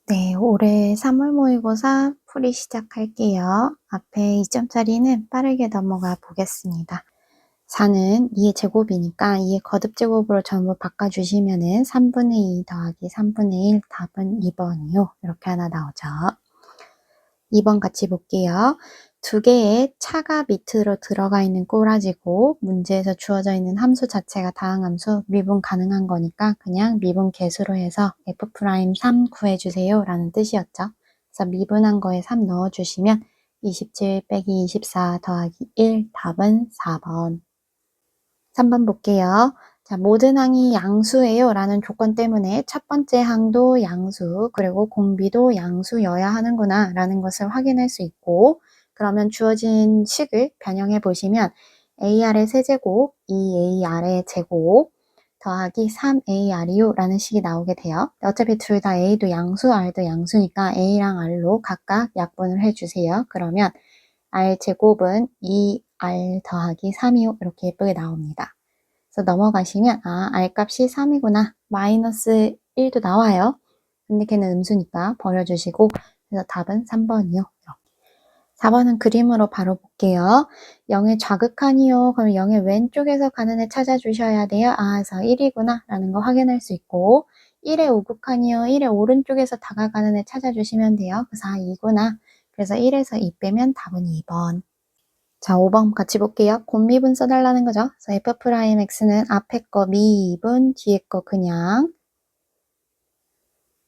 네, 올해 3월 모의고사 풀이 시작할게요. 앞에 2점짜리는 빠르게 넘어가 보겠습니다. 4는 2의 제곱이니까 2의 거듭제곱으로 전부 바꿔주시면은 3분의 2 더하기 3분의 1 답은 2번이요. 이렇게 하나 나오죠. 2번 같이 볼게요. 두 개의 차가 밑으로 들어가 있는 꼬라지고 문제에서 주어져 있는 함수 자체가 다항함수 미분 가능한 거니까 그냥 미분 계수로 해서 F'3 구해주세요 라는 뜻이었죠. 그래서 미분한 거에 3 넣어주시면 27 빼기 24 더하기 1 답은 4번. 3번 볼게요. 자, 모든 항이 양수예요 라는 조건 때문에 첫 번째 항도 양수, 그리고 공비도 양수여야 하는구나 라는 것을 확인할 수 있고, 그러면 주어진 식을 변형해 보시면 AR의 세제곱, 2AR의 제곱 더하기 3AR이요 라는 식이 나오게 돼요. 어차피 둘 다 A도 양수, R도 양수니까 A랑 R로 각각 약분을 해주세요. 그러면 R 제곱은 2R 더하기 3이요 이렇게 예쁘게 나옵니다. 그래서 넘어가시면 R 값이 3이구나. 마이너스 1도 나와요. 근데 걔는 음수니까 버려주시고 그래서 답은 3번이요. 4번은 그림으로 바로 볼게요. 0의 좌극한이요. 그럼 0의 왼쪽에서 가는 애 찾아주셔야 돼요. 그래서 1이구나 라는 거 확인할 수 있고 1의 우극한이요. 1의 오른쪽에서 다가가는 애 찾아주시면 돼요. 그래서 2구나. 그래서 1에서 2 빼면 답은 2번. 자, 5번 같이 볼게요. 곱미분 써달라는 거죠. 그래서 F'X는 앞에 거 미분, 뒤에 거 그냥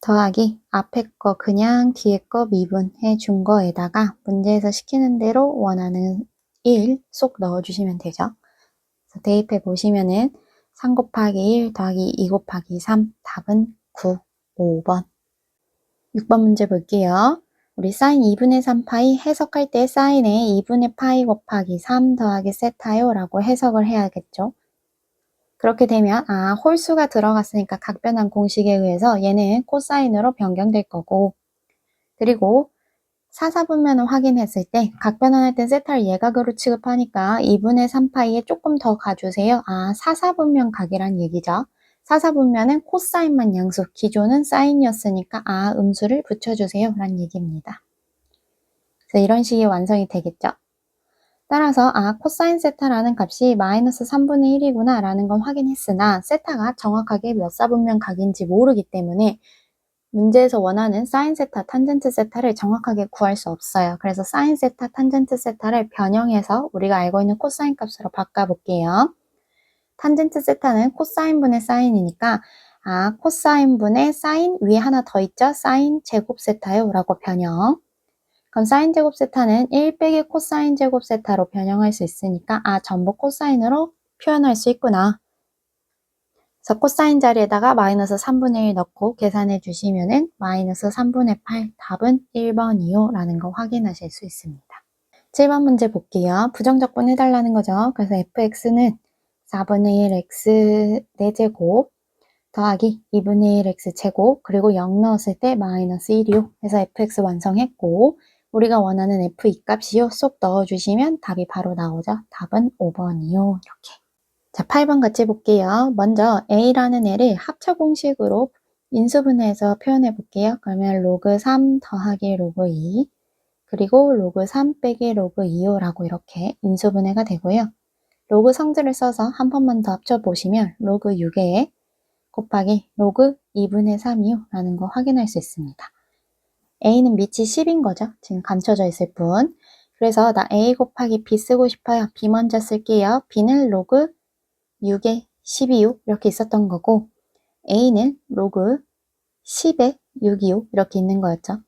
더하기 앞에 거 그냥 뒤에 거 미분해 준 거에다가 문제에서 시키는 대로 원하는 1 쏙 넣어주시면 되죠. 그래서 대입해 보시면은 3 곱하기 1 더하기 2 곱하기 3 답은 9, 5번. 6번 문제 볼게요. 우리 사인 2분의 3파이 해석할 때 사인에 2분의 파이 곱하기 3 더하기 세타요 라고 해석을 해야겠죠. 그렇게 되면 홀수가 들어갔으니까 각변환 공식에 의해서 얘는 코사인으로 변경될 거고, 그리고 사사분면을 확인했을 때 각변환할 때 세타를 예각으로 취급하니까 2분의 3파이에 조금 더 가주세요. 사사분면 각이란 얘기죠. 사사분면은 코사인만 양수, 기존은 사인이었으니까 음수를 붙여주세요 라는 얘기입니다. 그래서 이런 식이 완성이 되겠죠. 따라서 코사인 세타라는 값이 마이너스 3분의 1이구나 라는 건 확인했으나 세타가 정확하게 몇 사분면 각인지 모르기 때문에 문제에서 원하는 사인 세타, 탄젠트 세타를 정확하게 구할 수 없어요. 그래서 사인 세타, 탄젠트 세타를 변형해서 우리가 알고 있는 코사인 값으로 바꿔볼게요. 탄젠트 세타는 코사인분의 사인이니까 코사인분의 사인 위에 하나 더 있죠? 사인 제곱 세타요 라고 변형. 그럼 사인 제곱 세타는 1 빼기 코사인 제곱 세타로 변형할 수 있으니까 전부 코사인으로 표현할 수 있구나. 그래서 코사인 자리에다가 마이너스 3분의 1 넣고 계산해 주시면은 마이너스 3분의 8 답은 1번이요 라는 거 확인하실 수 있습니다. 7번 문제 볼게요. 부정적분 해달라는 거죠. 그래서 fx는 4분의 1 x 4제곱 더하기 2분의 1 x 제곱 그리고 0 넣었을 때 마이너스 1이요. 그래서 fx 완성했고 우리가 원하는 f2 값이요. 쏙 넣어주시면 답이 바로 나오죠. 답은 5번이요. 이렇게. 자, 8번 같이 볼게요. 먼저 a라는 애를 합차 공식으로 인수분해해서 표현해 볼게요. 그러면 로그 3 더하기 로그 2 그리고 로그 3 빼기 로그 2요 라고 이렇게 인수분해가 되고요. 로그 성질을 써서 한 번만 더 합쳐보시면 로그 6에 곱하기 로그 2분의 3이요 라는 거 확인할 수 있습니다. a는 밑이 10인 거죠. 지금 감춰져 있을 뿐. 그래서 나 a 곱하기 b 쓰고 싶어요. b 먼저 쓸게요. b는 로그 6에 12요 이렇게 있었던 거고 a는 로그 10에 6이요 이렇게 있는 거였죠.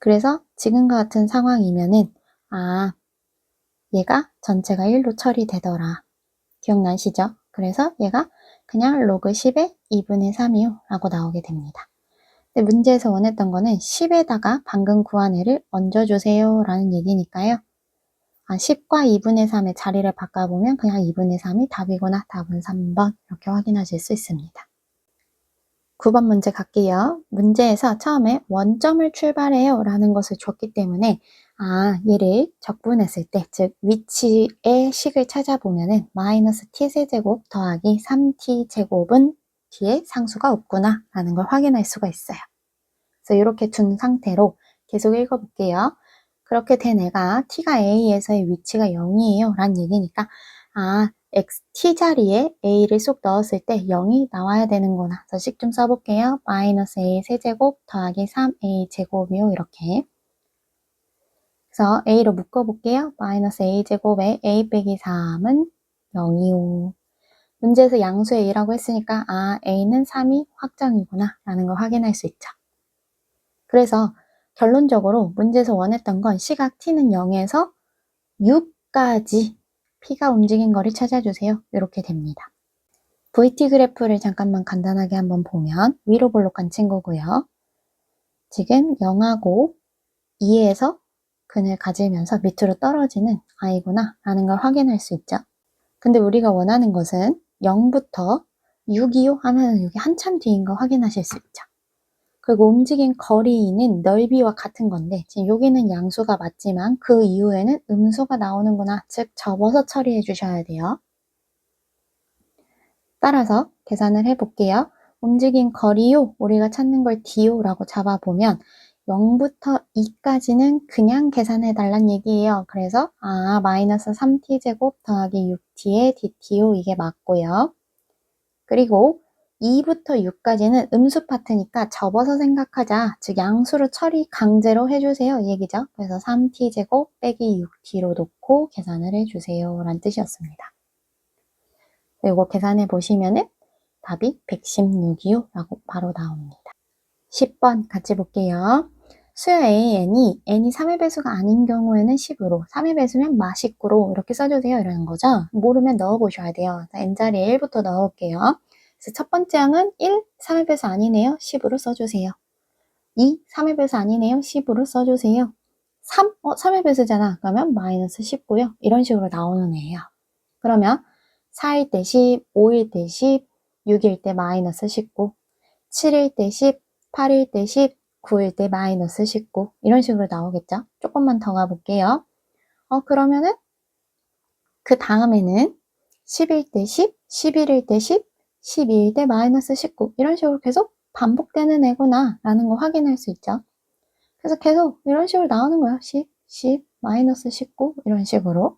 그래서 지금과 같은 상황이면은 얘가 전체가 1로 처리되더라. 기억나시죠? 그래서 얘가 그냥 로그 10에 2분의 3이요 라고 나오게 됩니다. 근데 문제에서 원했던 거는 10에다가 방금 구한 애를 얹어주세요 라는 얘기니까요. 10과 2분의 3의 자리를 바꿔보면 그냥 2분의 3이 답이구나. 답은 3번 이렇게 확인하실 수 있습니다. 9번 문제 갈게요. 문제에서 처음에 원점을 출발해요 라는 것을 줬기 때문에 얘를 적분했을 때, 즉 위치의 식을 찾아보면은 마이너스 t세제곱 더하기 3t제곱은 뒤에 상수가 없구나 라는 걸 확인할 수가 있어요. 그래서 이렇게 둔 상태로 계속 읽어볼게요. 그렇게 된 애가 t가 a에서의 위치가 0이에요 라는 얘기니까 t 자리에 a를 쏙 넣었을 때 0이 나와야 되는구나. 그래서 식 좀 써볼게요. 마이너스 a 세제곱 더하기 3a 제곱이요. 이렇게. 그래서 a로 묶어볼게요. 마이너스 a 제곱에 a 빼기 3은 0이요. 문제에서 양수 a라고 했으니까 a는 3이 확정이구나 라는 걸 확인할 수 있죠. 그래서 결론적으로 문제에서 원했던 건 시각 t는 0에서 6까지 p가 움직인 거를 찾아주세요. 이렇게 됩니다. VT 그래프를 잠깐만 간단하게 한번 보면 위로 볼록한 친구고요. 지금 0하고 2에서 근을 가지면서 밑으로 떨어지는 아이구나 라는 걸 확인할 수 있죠. 근데 우리가 원하는 것은 0부터 6이요 하면 여기 한참 뒤인 거 확인하실 수 있죠. 그리고 움직인 거리는 넓이와 같은 건데 지금 여기는 양수가 맞지만 그 이후에는 음수가 나오는구나. 즉 접어서 처리해 주셔야 돼요. 따라서 계산을 해볼게요. 움직인 거리요, 우리가 찾는 걸 d요 라고 잡아보면 0부터 2까지는 그냥 계산해달란 얘기예요. 그래서 마이너스 3t제곱 더하기 6t의 dt요 이게 맞고요. 그리고 2부터 6까지는 음수 파트니까 접어서 생각하자. 즉 양수로 처리 강제로 해주세요. 이 얘기죠. 그래서 3t제곱 빼기 6t로 놓고 계산을 해주세요 라는 뜻이었습니다. 이거 계산해 보시면은 답이 116이요 라고 바로 나옵니다. 10번 같이 볼게요. 수요 AN이 n이 3의 배수가 아닌 경우에는 10으로, 3의 배수면 마 19로 이렇게 써주세요 이러는 거죠. 모르면 넣어보셔야 돼요. n자리에 1부터 넣을게요. 그래서 첫 번째 항은 1, 3의 배수 아니네요. 10으로 써주세요. 2, 3의 배수 아니네요. 10으로 써주세요. 3, 3의 배수잖아. 그러면 마이너스 19요. 이런 식으로 나오는 애예요. 그러면 4일 때 10, 5일 때 10, 6일 때 마이너스 19, 7일 때 10, 8일 때 10, 9일 때 마이너스 19 이런 식으로 나오겠죠? 조금만 더 가볼게요. 그러면은 그 다음에는 10일 때 10, 11일 때 10, 12일 때 마이너스 19 이런 식으로 계속 반복되는 애구나 라는 거 확인할 수 있죠. 그래서 계속 이런 식으로 나오는 거예요. 10, 10, 마이너스 19 이런 식으로.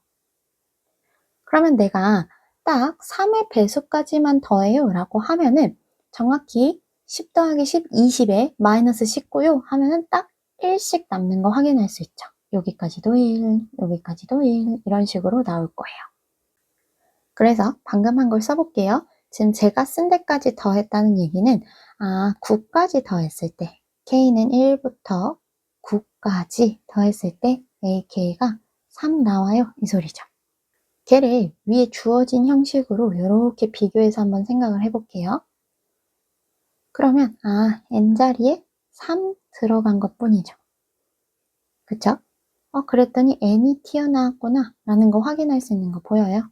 그러면 내가 딱 3의 배수까지만 더해요 라고 하면은 정확히 10 더하기 10, 20에 마이너스 19요 하면은 딱 1씩 남는 거 확인할 수 있죠. 여기까지도 1, 여기까지도 1 이런 식으로 나올 거예요. 그래서 방금 한 걸 써볼게요. 지금 제가 쓴 데까지 더했다는 얘기는 9까지 더했을 때 K는 1부터 9까지 더했을 때 AK가 3 나와요. 이 소리죠. 걔를 위에 주어진 형식으로 이렇게 비교해서 한번 생각을 해볼게요. 그러면 n자리에 3 들어간 것 뿐이죠. 그쵸? 그랬더니 n이 튀어나왔구나 라는 거 확인할 수 있는 거 보여요?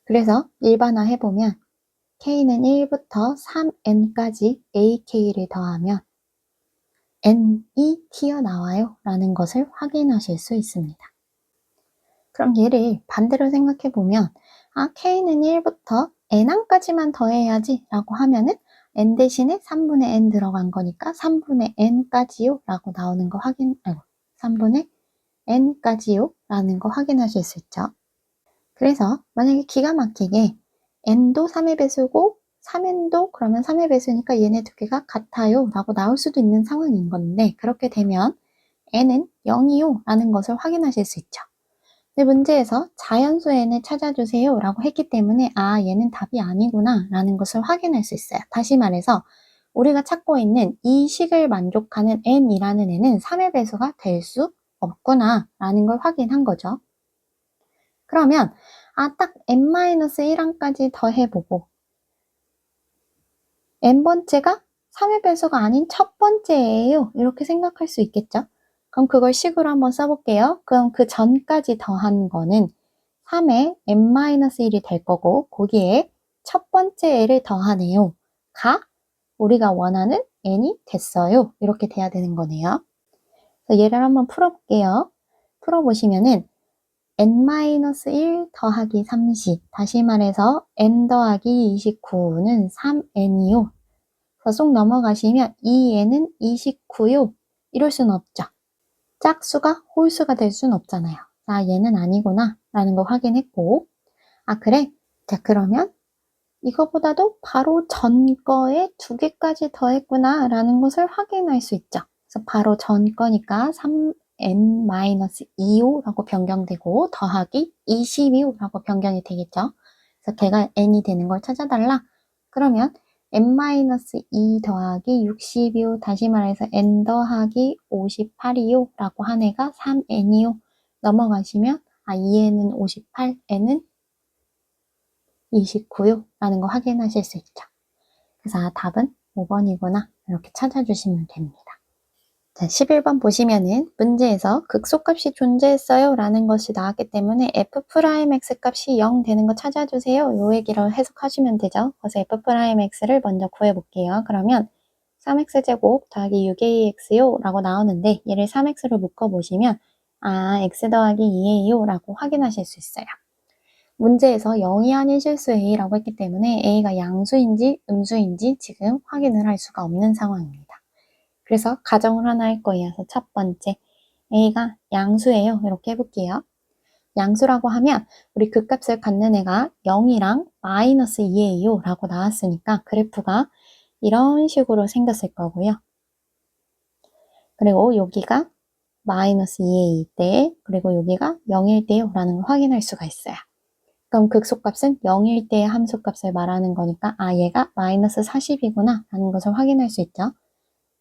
그래서 일반화 해보면 k는 1부터 3n까지 ak를 더하면 n이 튀어나와요 라는 것을 확인하실 수 있습니다. 그럼 얘를 반대로 생각해보면 k는 1부터 n항까지만 더해야지 라고 하면은 n 대신에 3분의 n 들어간 거니까 3분의 n까지요 라고 나오는 거 3분의 n까지요 라는 거 확인하실 수 있죠. 그래서 만약에 기가 막히게 n도 3의 배수고 3n도 그러면 3의 배수니까 얘네 두 개가 같아요 라고 나올 수도 있는 상황인 건데 그렇게 되면 n은 0이요 라는 것을 확인하실 수 있죠. 근데 문제에서 자연수 n을 찾아주세요 라고 했기 때문에 얘는 답이 아니구나 라는 것을 확인할 수 있어요. 다시 말해서 우리가 찾고 있는 이 식을 만족하는 n이라는 애는 3의 배수가 될 수 없구나 라는 걸 확인한 거죠. 그러면 딱 n-1항까지 더해보고 n번째가 3의 배수가 아닌 첫 번째예요. 이렇게 생각할 수 있겠죠? 그럼 그걸 식으로 한번 써볼게요. 그럼 그 전까지 더한 거는 3의 n-1이 될 거고 거기에 첫 번째 애를 더하네요. 가 우리가 원하는 n이 됐어요. 이렇게 돼야 되는 거네요. 그래서 얘를 한번 풀어볼게요. 풀어보시면은 n-1 더하기 30 다시 말해서 n 더하기 29는 3n이요. 그래서 쏙 넘어가시면 2n은 29요. 이럴 수는 없죠. 짝수가 홀수가 될 수는 없잖아요. 아, 얘는 아니구나 라는 거 확인했고, 아, 그래? 자, 그러면 이거보다도 바로 전 거에 2개까지 더했구나 라는 것을 확인할 수 있죠. 그래서 바로 전 거니까 3n-2호라고 변경되고 더하기 22호라고 변경이 되겠죠. 그래서 걔가 n이 되는 걸 찾아달라. 그러면 n-2 더하기 62호, 다시 말해서 n 더하기 58이요 라고 한 애가 3n이요. 넘어가시면 아, 2n은 58, n은 29요 라는 거 확인하실 수 있죠. 그래서 아, 답은 5번이구나 이렇게 찾아주시면 됩니다. 자, 11번 보시면은 문제에서 극소값이 존재했어요 라는 것이 나왔기 때문에 f'x 값이 0 되는 거 찾아주세요. 요 얘기를 해석하시면 되죠. 그래서 f'x를 먼저 구해볼게요. 그러면 3x제곱 더하기 6ax요 라고 나오는데 얘를 3x로 묶어보시면 아, x 더하기 2a요 라고 확인하실 수 있어요. 문제에서 0이 아닌 실수 a라고 했기 때문에 a가 양수인지 음수인지 지금 확인을 할 수가 없는 상황입니다. 그래서 가정을 하나 할 거예요. 그래서 첫 번째, a가 양수예요. 이렇게 해볼게요. 양수라고 하면 우리 그 값을 갖는 애가 0이랑 마이너스 2예요 라고 나왔으니까 그래프가 이런 식으로 생겼을 거고요. 그리고 여기가 마이너스 2a일 때, 그리고 여기가 0일 때요 라는 걸 확인할 수가 있어요. 그럼 극소값은 0일 때의 함수값을 말하는 거니까 아, 얘가 마이너스 40이구나 라는 것을 확인할 수 있죠.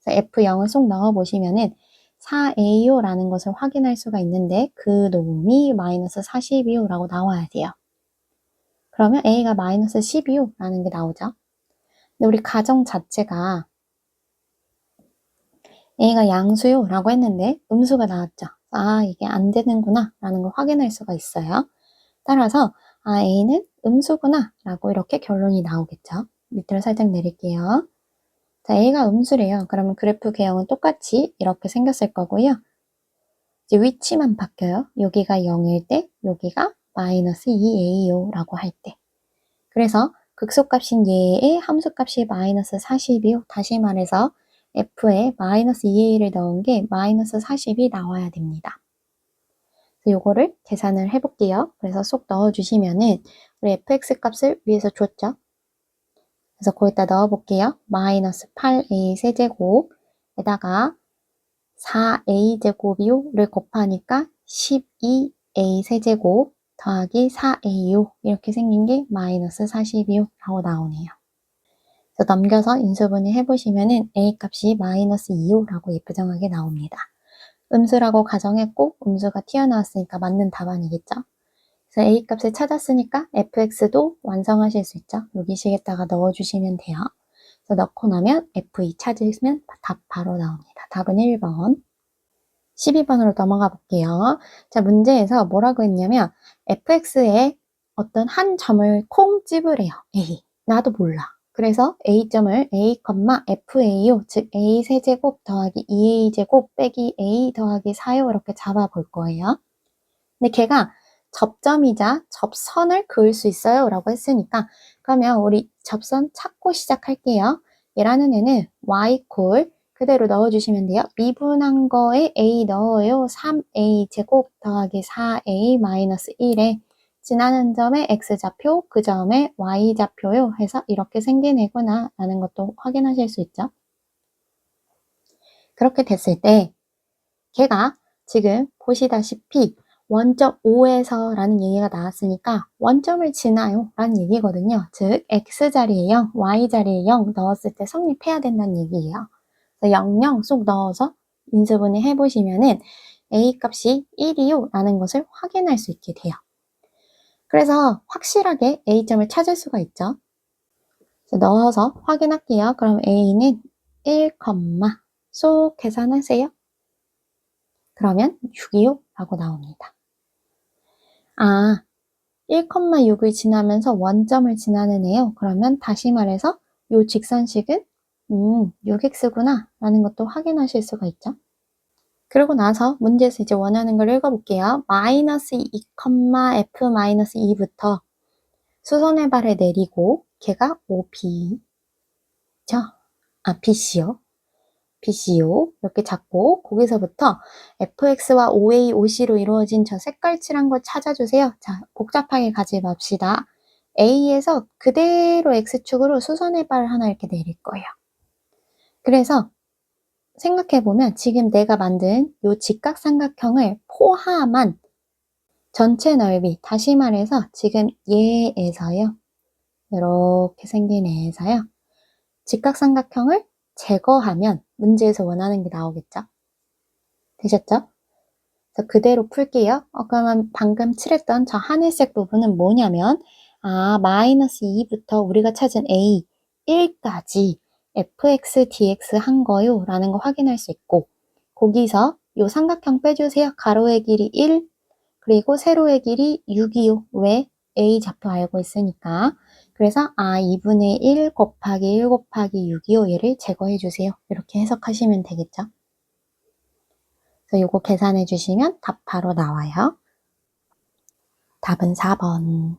그래서 F0을 쏙 넣어보시면은 4a요 라는 것을 확인할 수가 있는데 그 놈이 마이너스 40이요 라고 나와야 돼요. 그러면 a가 마이너스 12요 라는 게 나오죠. 근데 우리 가정 자체가 a가 양수요 라고 했는데 음수가 나왔죠. 아, 이게 안 되는구나 라는 걸 확인할 수가 있어요. 따라서 아, a는 음수구나 라고 이렇게 결론이 나오겠죠. 밑으로 살짝 내릴게요. 자, a가 음수래요. 그러면 그래프 개형은 똑같이 이렇게 생겼을 거고요. 이제 위치만 바뀌어요. 여기가 0일 때, 여기가 마이너스 2a요 라고 할 때. 그래서 극소값인 얘의 함수값이 마이너스 40이요. 다시 말해서 f에 마이너스 2a를 넣은 게 마이너스 40이 나와야 됩니다. 요거를 계산을 해볼게요. 그래서 쏙 넣어주시면은 우리 fx 값을 위에서 줬죠. 그래서 거기다 넣어볼게요. 마이너스 8a 세제곱에다가 4a 제곱이요를 곱하니까 12a 세제곱 더하기 4a요 이렇게 생긴 게 마이너스 40이요 라고 나오네요. 그래서 넘겨서 인수분해 해보시면은 a 값이 마이너스 2요 라고 예쁘장하게 나옵니다. 음수라고 가정했고 음수가 튀어나왔으니까 맞는 답안이겠죠. 그래서 a 값을 찾았으니까 fx도 완성하실 수 있죠. 여기 식에다가 넣어주시면 돼요. 그래서 넣고 나면 f2 찾으면 답 바로 나옵니다. 답은 1번. 12번으로 넘어가 볼게요. 자, 문제에서 뭐라고 했냐면 fx에 어떤 한 점을 콩 찝으래요. a. 나도 몰라. 그래서 a점을 a, fa요. 즉 a 세제곱 더하기 2a 제곱 빼기 a 더하기 4요. 이렇게 잡아볼 거예요. 근데 걔가 접점이자 접선을 그을 수 있어요 라고 했으니까 그러면 우리 접선 찾고 시작할게요. 얘라는 애는 y 콜 그대로 넣어주시면 돼요. 미분한 거에 a 넣어요. 3a 제곱 더하기 4a 마이너스 1에 지나는 점에 x좌표, 그 점에 y좌표요 해서 이렇게 생긴 애구나 라는 것도 확인하실 수 있죠. 그렇게 됐을 때 걔가 지금 보시다시피 원점 5에서 라는 얘기가 나왔으니까 원점을 지나요 라는 얘기거든요. 즉 x자리에 0, y자리에 0 넣었을 때 성립해야 된다는 얘기예요. 그래서 0, 0 쏙 넣어서 인수분해 해보시면은 a 값이 1이요 라는 것을 확인할 수 있게 돼요. 그래서 확실하게 a점을 찾을 수가 있죠. 그래서 넣어서 확인할게요. 그럼 a는 1, 쏙 계산하세요. 그러면 6이요 라고 나옵니다. 아, 1,6을 지나면서 원점을 지나는 애요. 그러면 다시 말해서 요 직선식은 6x구나 라는 것도 확인하실 수가 있죠. 그러고 나서 문제에서 이제 원하는 걸 읽어볼게요. 마이너스 2, f 마이너스 2부터 수선의 발을 내리고 걔가 OB 죠? 아, BC요. BCO 이렇게 잡고 거기서부터 fx와 OA, OC로 이루어진 저 색깔칠한 거 찾아주세요. 자, 복잡하게 가지 맙시다. A에서 그대로 X축으로 수선의 발 하나 이렇게 내릴 거예요. 그래서 생각해보면 지금 내가 만든 요 직각삼각형을 포함한 전체 넓이, 다시 말해서 지금 얘에서요. 이렇게 생긴 애에서요. 직각삼각형을 제거하면 문제에서 원하는 게 나오겠죠? 되셨죠? 그래서 그대로 풀게요. 그러면 방금 칠했던 저 하늘색 부분은 뭐냐면 마이너스 2부터 우리가 찾은 A 1까지 fx, dx 한 거요 라는 거 확인할 수 있고 거기서 요 삼각형 빼주세요. 가로의 길이 1 그리고 세로의 길이 6이요. 왜? A 좌표 알고 있으니까. 그래서 2분의 1 곱하기 1 곱하기 6이요. 얘를 제거해 주세요. 이렇게 해석하시면 되겠죠. 그래서 요거 계산해 주시면 답 바로 나와요. 답은 4번.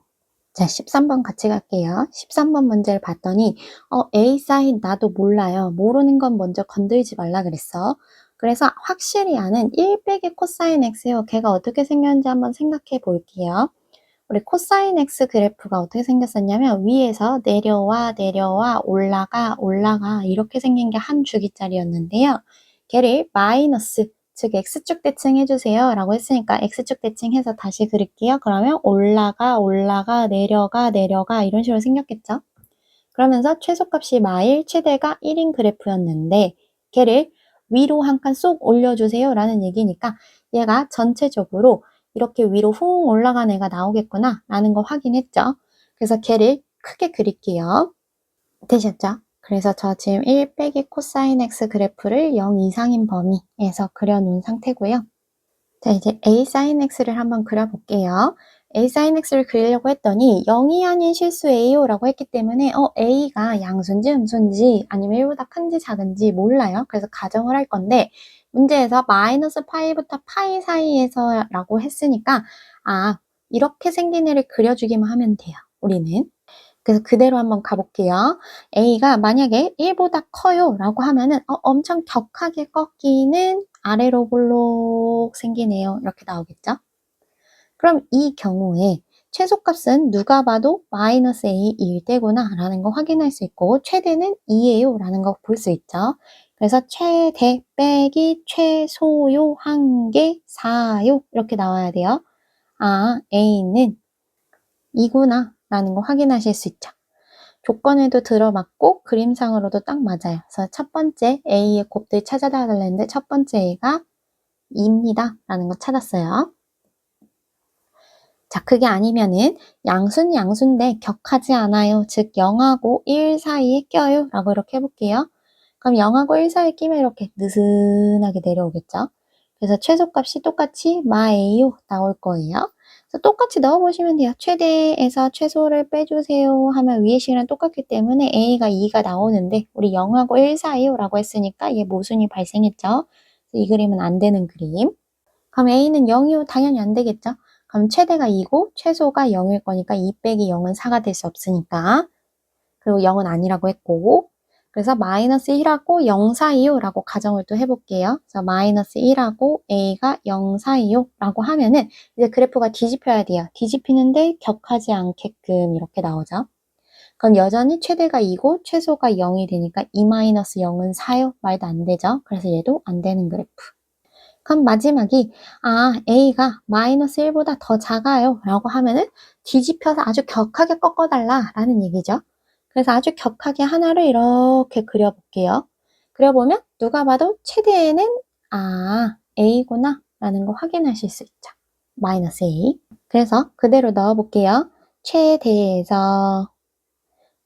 자, 13번 같이 갈게요. 13번 문제를 봤더니 A 사인 나도 몰라요. 모르는 건 먼저 건들지 말라 그랬어. 그래서 확실히 아는 1 빼기 코사인 X요. 걔가 어떻게 생겼는지 한번 생각해 볼게요. 우리 코사인 X 그래프가 어떻게 생겼었냐면 위에서 내려와 올라가 이렇게 생긴 게 한 주기짜리였는데요. 걔를 마이너스 즉 X축 대칭 해주세요 라고 했으니까 X축 대칭해서 다시 그릴게요. 그러면 올라가 내려가 이런 식으로 생겼겠죠. 그러면서 최소값이 마일 최대가 1인 그래프였는데 걔를 위로 한 칸 쏙 올려주세요 라는 얘기니까 얘가 전체적으로 이렇게 위로 훅 올라간 애가 나오겠구나 라는 거 확인했죠. 그래서 걔를 크게 그릴게요. 되셨죠? 그래서 저 지금 1 빼기 코사인 X 그래프를 0 이상인 범위에서 그려놓은 상태고요. 자, 이제 A sin X를 한번 그려볼게요. A sin X를 그리려고 했더니 0이 아닌 실수 A요 라고 했기 때문에 A가 양수인지 음수인지 아니면 1보다 큰지 작은지 몰라요. 그래서 가정을 할 건데 문제에서 마이너스 파이부터 파이 사이에서 라고 했으니까 이렇게 생긴 애를 그려주기만 하면 돼요. 우리는. 그래서 그대로 한번 가볼게요. A가 만약에 1보다 커요 라고 하면은 엄청 격하게 꺾이는 아래로 볼록 생기네요. 이렇게 나오겠죠? 그럼 이 경우에 최소값은 누가 봐도 마이너스 A일 때구나 라는 거 확인할 수 있고 최대는 2예요 라는 거 볼 수 있죠. 그래서 최대 빼기 최소요 한 개 4요 이렇게 나와야 돼요. A는 2구나 라는 거 확인하실 수 있죠. 조건에도 들어맞고 그림상으로도 딱 맞아요. 그래서 첫 번째 A의 곱들 찾아달라는데 첫 번째 A가 2입니다. 라는 거 찾았어요. 자, 그게 아니면은 양수는 양수인데 격하지 않아요. 즉 0하고 1 사이에 껴요. 라고 이렇게 해볼게요. 그럼 0하고 1 사이에 끼면 이렇게 느슨하게 내려오겠죠. 그래서 최소값이 똑같이 마에요 나올 거예요. 그래서 똑같이 넣어보시면 돼요. 최대에서 최소를 빼주세요 하면 위의 식이랑 똑같기 때문에 A가 2가 나오는데 우리 0하고 1 사이요 라고 했으니까 얘 모순이 발생했죠. 이 그림은 안 되는 그림. 그럼 A는 0이요? 당연히 안 되겠죠. 그럼 최대가 2고 최소가 0일 거니까 2 빼기 0은 4가 될 수 없으니까 그리고 0은 아니라고 했고 그래서 마이너스 1하고 0 사이요 라고 가정을 또 해볼게요. 그래서 마이너스 1하고 A가 0 사이요 라고 하면은 이제 그래프가 뒤집혀야 돼요. 뒤집히는데 격하지 않게끔 이렇게 나오죠. 그럼 여전히 최대가 2고 최소가 0이 되니까 2 마이너스 0은 4요? 말도 안 되죠. 그래서 얘도 안 되는 그래프. 그럼 마지막이 A가 마이너스 1보다 더 작아요 라고 하면은 뒤집혀서 아주 격하게 꺾어달라 라는 얘기죠. 그래서 아주 격하게 하나를 이렇게 그려볼게요. 그려보면 누가 봐도 최대에는 A구나 라는 거 확인하실 수 있죠. 마이너스 A. 그래서 그대로 넣어볼게요. 최대에서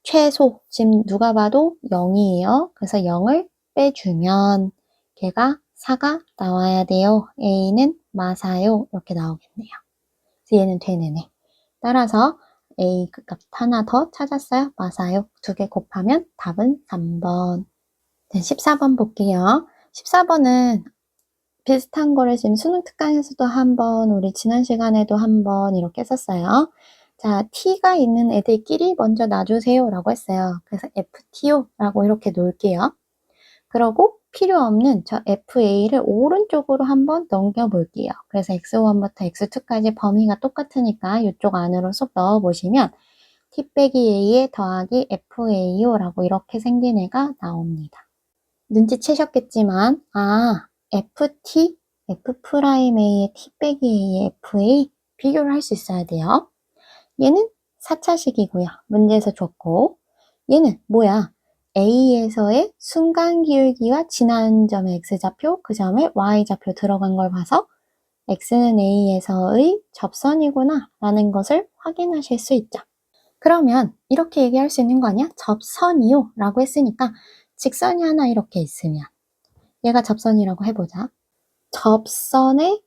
최소, 지금 누가 봐도 0이에요. 그래서 0을 빼주면 걔가 4가 나와야 돼요. A는 마사요. 이렇게 나오겠네요. 그래서 얘는 되는 애. 따라서 A 값 하나 더 찾았어요. 마사요. 2개 곱하면 답은 3번. 네, 14번 볼게요. 14번은 비슷한 거를 지금 수능 특강에서도 한번 우리 지난 시간에도 한번 이렇게 썼어요. 자, T가 있는 애들끼리 먼저 놔주세요 라고 했어요. 그래서 FTO 라고 이렇게 놓을게요. 그러고 필요 없는 저 FA를 오른쪽으로 한번 넘겨볼게요. 그래서 X1부터 X2까지 범위가 똑같으니까 이쪽 안으로 쏙 넣어보시면 T 빼기 A에 더하기 FA요라고 이렇게 생긴 애가 나옵니다. 눈치채셨겠지만 FT, F'A의 T 빼기 A의 FA 비교를 할 수 있어야 돼요. 얘는 4차식이고요. 문제에서 줬고 얘는 뭐야? A에서의 순간 기울기와 지나는 점의 X좌표, 그 점에 Y좌표 들어간 걸 봐서 X는 A에서의 접선이구나 라는 것을 확인하실 수 있죠. 그러면 이렇게 얘기할 수 있는 거 아니야? 접선이요 라고 했으니까 직선이 하나 이렇게 있으면 얘가 접선이라고 해보자. 접선의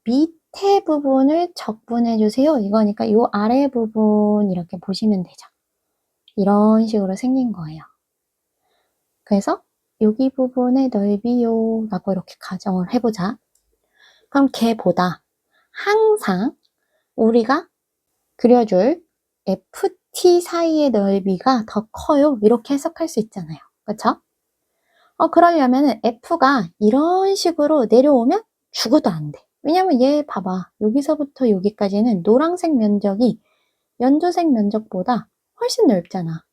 밑에 부분을 적분해 주세요. 이거니까 이 아래 부분 이렇게 보시면 되죠. 이런 식으로 생긴 거예요. 그래서 여기 부분의 넓이요 라고 이렇게 가정을 해보자. 그럼 걔보다 항상 우리가 그려줄 FT 사이의 넓이가 더 커요. 이렇게 해석할 수 있잖아요. 그쵸? 그러려면 F가 이런 식으로 내려오면 죽어도 안 돼. 왜냐면 얘 봐봐. 여기서부터 여기까지는 노란색 면적이 연두색 면적보다 훨씬 넓잖아.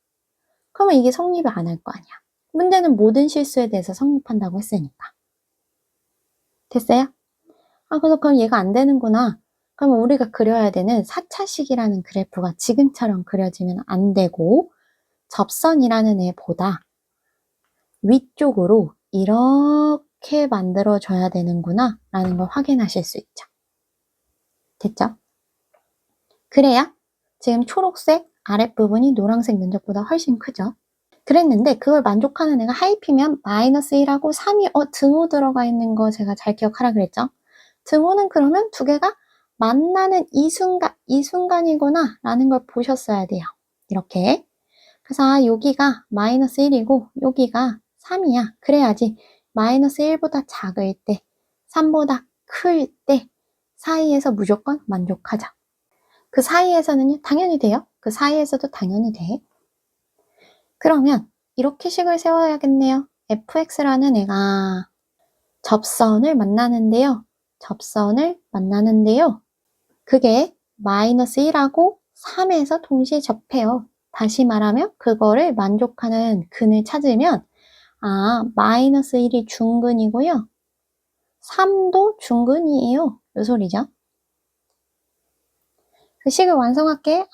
그러면 이게 성립을 안 할 거 아니야. 문제는 모든 실수에 대해서 성립한다고 했으니까. 됐어요? 그래서 그럼 얘가 안 되는구나. 그러면 우리가 그려야 되는 4차식이라는 그래프가 지금처럼 그려지면 안 되고 접선이라는 애보다 위쪽으로 이렇게 만들어줘야 되는구나 라는 걸 확인하실 수 있죠. 됐죠? 그래야 지금 초록색 아랫부분이 노란색 면적보다 훨씬 크죠. 그랬는데 그걸 만족하는 애가 하이피면 마이너스 1하고 3이 등호 들어가 있는 거 제가 잘 기억하라 그랬죠. 등호는 그러면 두 개가 만나는 이 순간이구나 라는 걸 보셨어야 돼요. 이렇게. 그래서 여기가 마이너스 1이고 여기가 3이야. 그래야지 마이너스 1보다 작을 때, 3보다 클 때 사이에서 무조건 만족하죠. 그 사이에서는요, 당연히 돼요. 그 사이에서도 당연히 돼. 그러면 이렇게 식을 세워야겠네요. fx라는 애가 접선을 만나는데요. 그게 마이너스 1하고 3에서 동시에 접해요. 다시 말하면 그거를 만족하는 근을 찾으면 마이너스 1이 중근이고요. 3도 중근이에요. 이 소리죠. 그 식을 완성할게.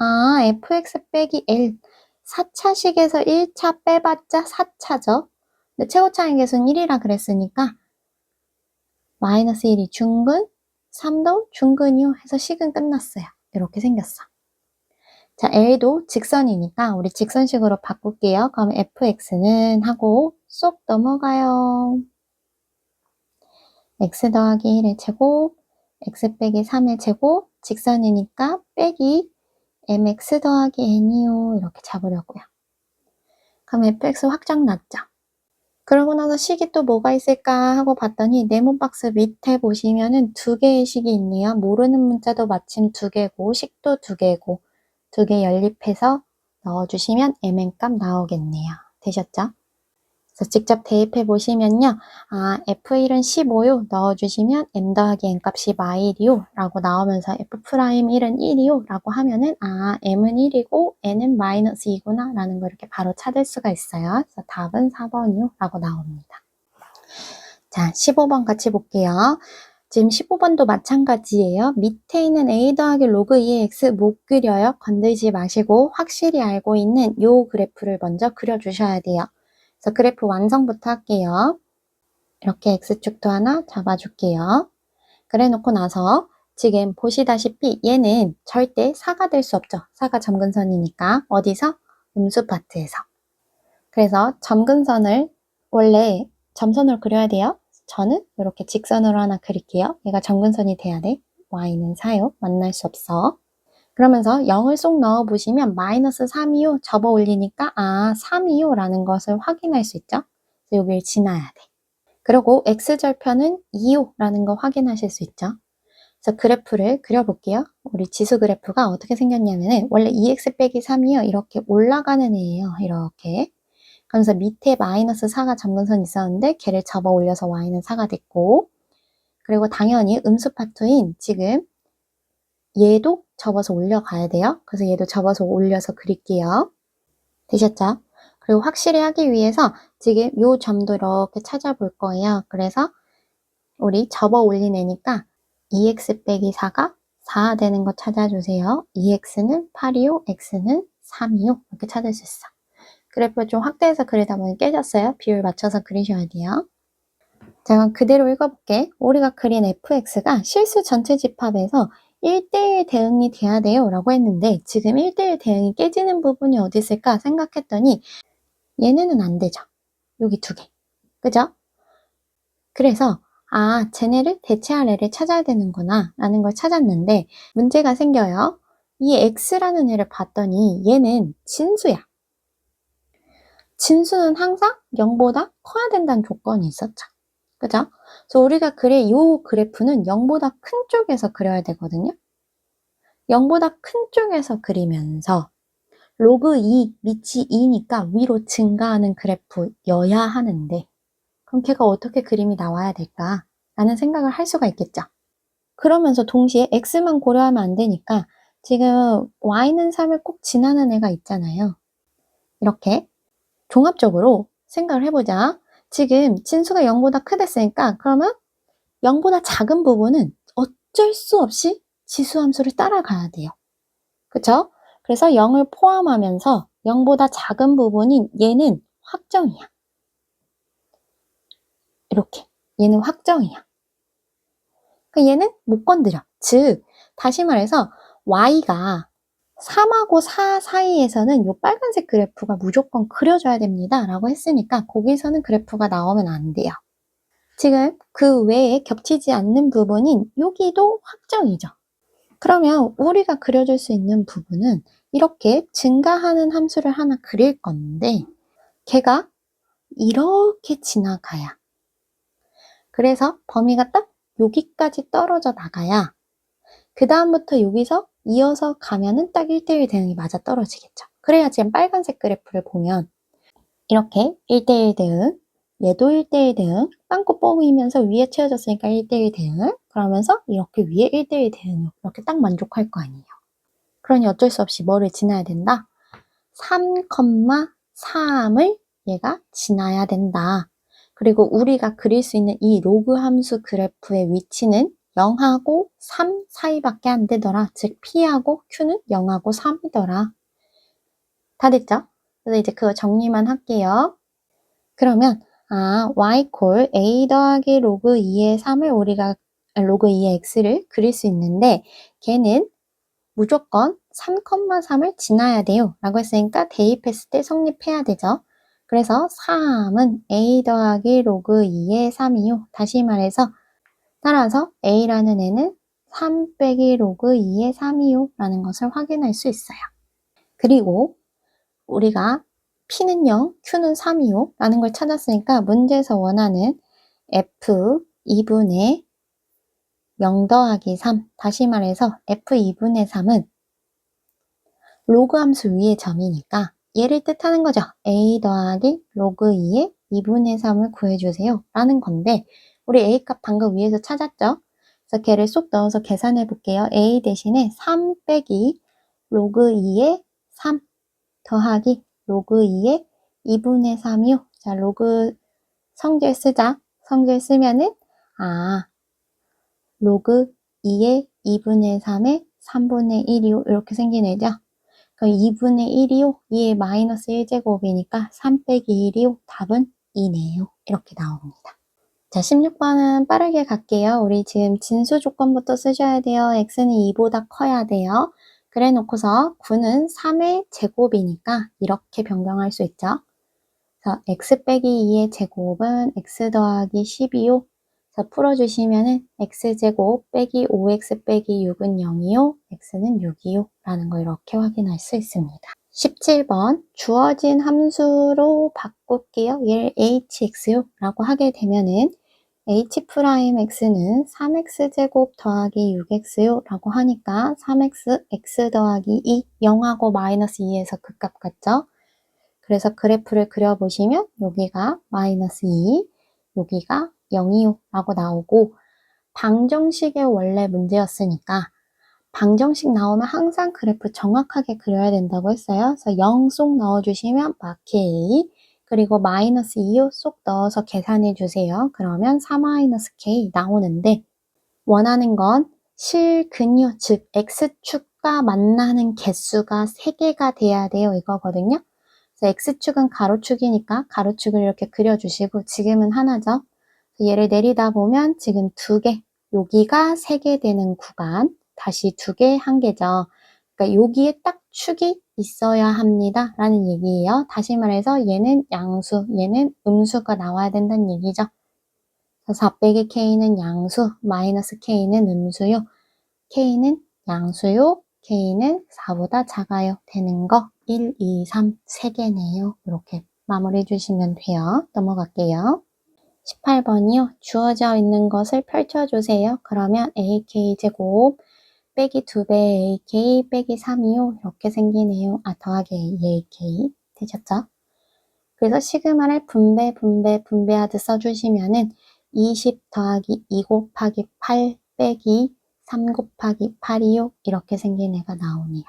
fx 빼기 l 4차식에서 1차 빼봤자 4차죠. 근데 최고차의 개수는 1이라 그랬으니까 마이너스 1이 중근, 3도 중근이요 해서 식은 끝났어요. 이렇게 생겼어. 자, L도 직선이니까 우리 직선식으로 바꿀게요. 그럼 fx는 하고 쏙 넘어가요. x 더하기 1의 제곱, x 빼기 3의 제곱, 직선이니까 빼기 mx 더하기 n이요. 이렇게 잡으려고요. 그럼 fx 확정 났죠? 그러고 나서 식이 또 뭐가 있을까 하고 봤더니 네모 박스 밑에 보시면은 두 개의 식이 있네요. 모르는 문자도 마침 두 개고 식도 두 개고 두 개 연립해서 넣어주시면 mn값 나오겠네요. 되셨죠? 그래서 직접 대입해 보시면요. F1은 15요. 넣어주시면 m 더하기 n값이 마일이요. 라고 나오면서 F'1은 1이요. 라고 하면은 m은 1이고 n은 마이너스 2구나. 라는 걸 이렇게 바로 찾을 수가 있어요. 그래서 답은 4번이요. 라고 나옵니다. 자, 15번 같이 볼게요. 지금 15번도 마찬가지예요. 밑에 있는 a 더하기 로그 2x 못 그려요. 건들지 마시고 확실히 알고 있는 요 그래프를 먼저 그려주셔야 돼요. 그래서 그래프 완성부터 할게요. 이렇게 x축도 하나 잡아줄게요. 그래 놓고 나서 지금 보시다시피 얘는 절대 4가 될 수 없죠. 4가 점근선이니까. 어디서? 음수 파트에서. 그래서 점근선을 원래 점선으로 그려야 돼요. 저는 이렇게 직선으로 하나 그릴게요. 얘가 점근선이 돼야 돼. y는 4요. 만날 수 없어. 그러면서 0을 쏙 넣어보시면 마이너스 3이요. 접어 올리니까 3이요 라는 것을 확인할 수 있죠. 그래서 여기를 지나야 돼. 그리고 x절편은 2요 라는 거 확인하실 수 있죠. 그래서 그래프를 그려볼게요. 우리 지수 그래프가 어떻게 생겼냐면은 원래 2x 빼기 3이요. 이렇게 올라가는 애예요. 이렇게. 그러면서 밑에 마이너스 4가 점근선이 있었는데 걔를 접어 올려서 y는 4가 됐고, 그리고 당연히 음수 파트인 지금 얘도 접어서 올려가야 돼요. 그래서 얘도 접어서 올려서 그릴게요. 되셨죠? 그리고 확실히 하기 위해서 지금 요 점도 이렇게 찾아볼 거예요. 그래서 우리 접어 올린 애니까 2x 빼기 4가 4 되는 거 찾아주세요. 2x는 8이요, x는 3이요. 이렇게 찾을 수 있어. 그래프를 좀 확대해서 그리다 보니 깨졌어요. 비율 맞춰서 그리셔야 돼요. 자, 그럼 그대로 읽어볼게. 우리가 그린 fx가 실수 전체 집합에서 1대1 대응이 돼야 돼요 라고 했는데, 지금 1대1 대응이 깨지는 부분이 어디 있을까 생각했더니 얘네는 안 되죠. 여기 두 개. 그죠? 그래서 쟤네를 대체할 애를 찾아야 되는구나 라는 걸 찾았는데 문제가 생겨요. 이 x라는 애를 봤더니 얘는 진수야. 진수는 항상 0보다 커야 된다는 조건이 있었죠. 그죠? 그래서 우리가 그래 요 그래프는 0보다 큰 쪽에서 그려야 되거든요. 0보다 큰 쪽에서 그리면서 로그 2, 밑이 2니까 위로 증가하는 그래프여야 하는데, 그럼 걔가 어떻게 그림이 나와야 될까? 라는 생각을 할 수가 있겠죠. 그러면서 동시에 x만 고려하면 안 되니까 지금 y는 3을 꼭 지나는 애가 있잖아요. 이렇게 종합적으로 생각을 해보자. 지금 진수가 0보다 크댔으니까 그러면 0보다 작은 부분은 어쩔 수 없이 지수함수를 따라가야 돼요. 그쵸? 그래서 0을 포함하면서 0보다 작은 부분인 얘는 확정이야. 이렇게. 얘는 확정이야. 그러니까 얘는 못 건드려. 즉, 다시 말해서 y가 3하고 4 사이에서는 이 빨간색 그래프가 무조건 그려줘야 됩니다. 라고 했으니까 거기서는 그래프가 나오면 안 돼요. 지금 그 외에 겹치지 않는 부분인 여기도 확정이죠. 그러면 우리가 그려줄 수 있는 부분은 이렇게 증가하는 함수를 하나 그릴 건데 걔가 이렇게 지나가야, 그래서 범위가 딱 여기까지 떨어져 나가야 그 다음부터 여기서 이어서 가면은 딱 1대1 대응이 맞아 떨어지겠죠. 그래야 지금 빨간색 그래프를 보면 이렇게 1대1 대응, 얘도 1대1 대응, 빵꾸 뻥이면서 위에 채워졌으니까 1대1 대응, 그러면서 이렇게 위에 1대1 대응, 이렇게 딱 만족할 거 아니에요. 그러니 어쩔 수 없이 뭐를 지나야 된다? 3,3을 얘가 지나야 된다. 그리고 우리가 그릴 수 있는 이 로그 함수 그래프의 위치는 0하고 3 사이밖에 안 되더라. 즉 P하고 Q는 0하고 3이더라. 다 됐죠? 그래서 이제 그거 정리만 할게요. 그러면 y a 더하기 로그 2의 3을 우리가 로그 2의 x를 그릴 수 있는데 걔는 무조건 3,3을 지나야 돼요 라고 했으니까 대입했을 때 성립해야 되죠. 그래서 3은 a 더하기 로그 2의 3이요. 다시 말해서 따라서 a라는 애는 3 빼기 로그 2의 3이요 라는 것을 확인할 수 있어요. 그리고 우리가 P는 0, Q는 3이요 라는 걸 찾았으니까 문제에서 원하는 F 2분의 0 더하기 3, 다시 말해서 F2분의 3은 로그 함수 위의 점이니까 얘를 뜻하는 거죠. A 더하기 로그 2의 2분의 3을 구해주세요 라는 건데 우리 A 값 방금 위에서 찾았죠? 그래서 걔를 쏙 넣어서 계산해 볼게요. A 대신에 3 빼기 로그 2의 3 더하기 로그 2의 2분의 3이요. 자, 로그 성질 쓰자. 성질 쓰면은 로그 2의 2분의 3의 3분의 1이요. 이렇게 생긴 애죠. 그럼 2분의 1이요. 2의 마이너스 1제곱이니까 3 빼기 1이요. 답은 2네요. 이렇게 나옵니다. 자, 16번은 빠르게 갈게요. 우리 지금 진수 조건부터 쓰셔야 돼요. x는 2보다 커야 돼요. 그래 놓고서 9는 3의 제곱이니까 이렇게 변경할 수 있죠. 그래서 x 빼기 2의 제곱은 x 더하기 10이요. 그래서 풀어주시면은 x제곱 빼기 5x 빼기 6은 0이요. x는 6이요. 라는 거 이렇게 확인할 수 있습니다. 17번 주어진 함수로 바꿀게요. 얘를 hx요 라고 하게 되면은 h'x는 3x제곱 더하기 6x요 라고 하니까 3x, x 더하기 2, 0하고 마이너스 2에서 극값 같죠? 그래서 그래프를 그려보시면 여기가 마이너스 2, 여기가 0이요 라고 나오고 방정식의 원래 문제였으니까 방정식 나오면 항상 그래프 정확하게 그려야 된다고 했어요. 그래서 0 쏙 넣어주시면 마케이, 그리고 마이너스 2요 쏙 넣어서 계산해 주세요. 그러면 4-K 나오는데 원하는 건 실근요, 즉 X축과 만나는 개수가 3개가 돼야 돼요 이거거든요. 그래서 X축은 가로축이니까 가로축을 이렇게 그려주시고 지금은 하나죠. 얘를 내리다 보면 지금 2개, 여기가 3개 되는 구간, 다시 2개, 1개죠. 그러니까 여기에 딱 축이 있어야 합니다 라는 얘기예요. 다시 말해서 얘는 양수, 얘는 음수가 나와야 된다는 얘기죠. 4 빼기 K는 양수, 마이너스 K는 음수요. K는 양수요, K는 4보다 작아요. 되는 거 1, 2, 3, 3개네요. 이렇게 마무리해 주시면 돼요. 넘어갈게요. 18번이요. 주어져 있는 것을 펼쳐주세요. 그러면 AK제곱 빼기 2배 AK 빼기 3이요. 이렇게 생기네요. 더하기 AK 되셨죠? 그래서 시그마를 분배하듯 써주시면은 20 더하기 2 곱하기 8 빼기 3 곱하기 8이요. 이렇게 생긴 애가 나오네요.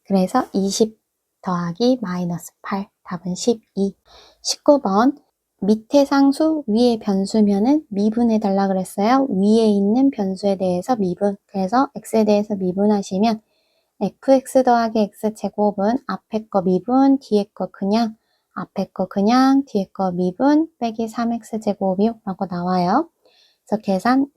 그래서 20 더하기 마이너스 8, 답은 12. 19번, 밑에 상수, 위에 변수면은 미분해달라 그랬어요. 위에 있는 변수에 대해서 미분. 그래서 x에 대해서 미분하시면 fx 더하기 x제곱은 앞에 거 미분, 뒤에 거 그냥, 앞에 거 그냥, 뒤에 거 미분, 빼기 3x제곱이요 라고 나와요. 그래서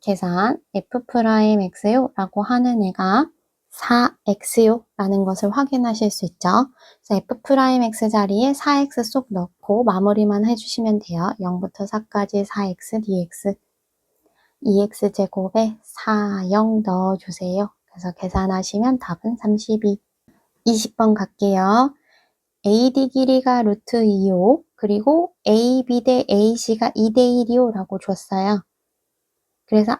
계산 f'x요 라고 하는 애가 4x요 라는 것을 확인하실 수 있죠. 그래서 f'x 자리에 4x 쏙 넣고 마무리만 해주시면 돼요. 0부터 4까지 4x dx 2x제곱에 4, 0 넣어주세요. 그래서 계산하시면 답은 32. 20번 갈게요. AD 길이가 루트 2요. 그리고 AB 대 AC가 2대 1이요 라고 줬어요. 그래서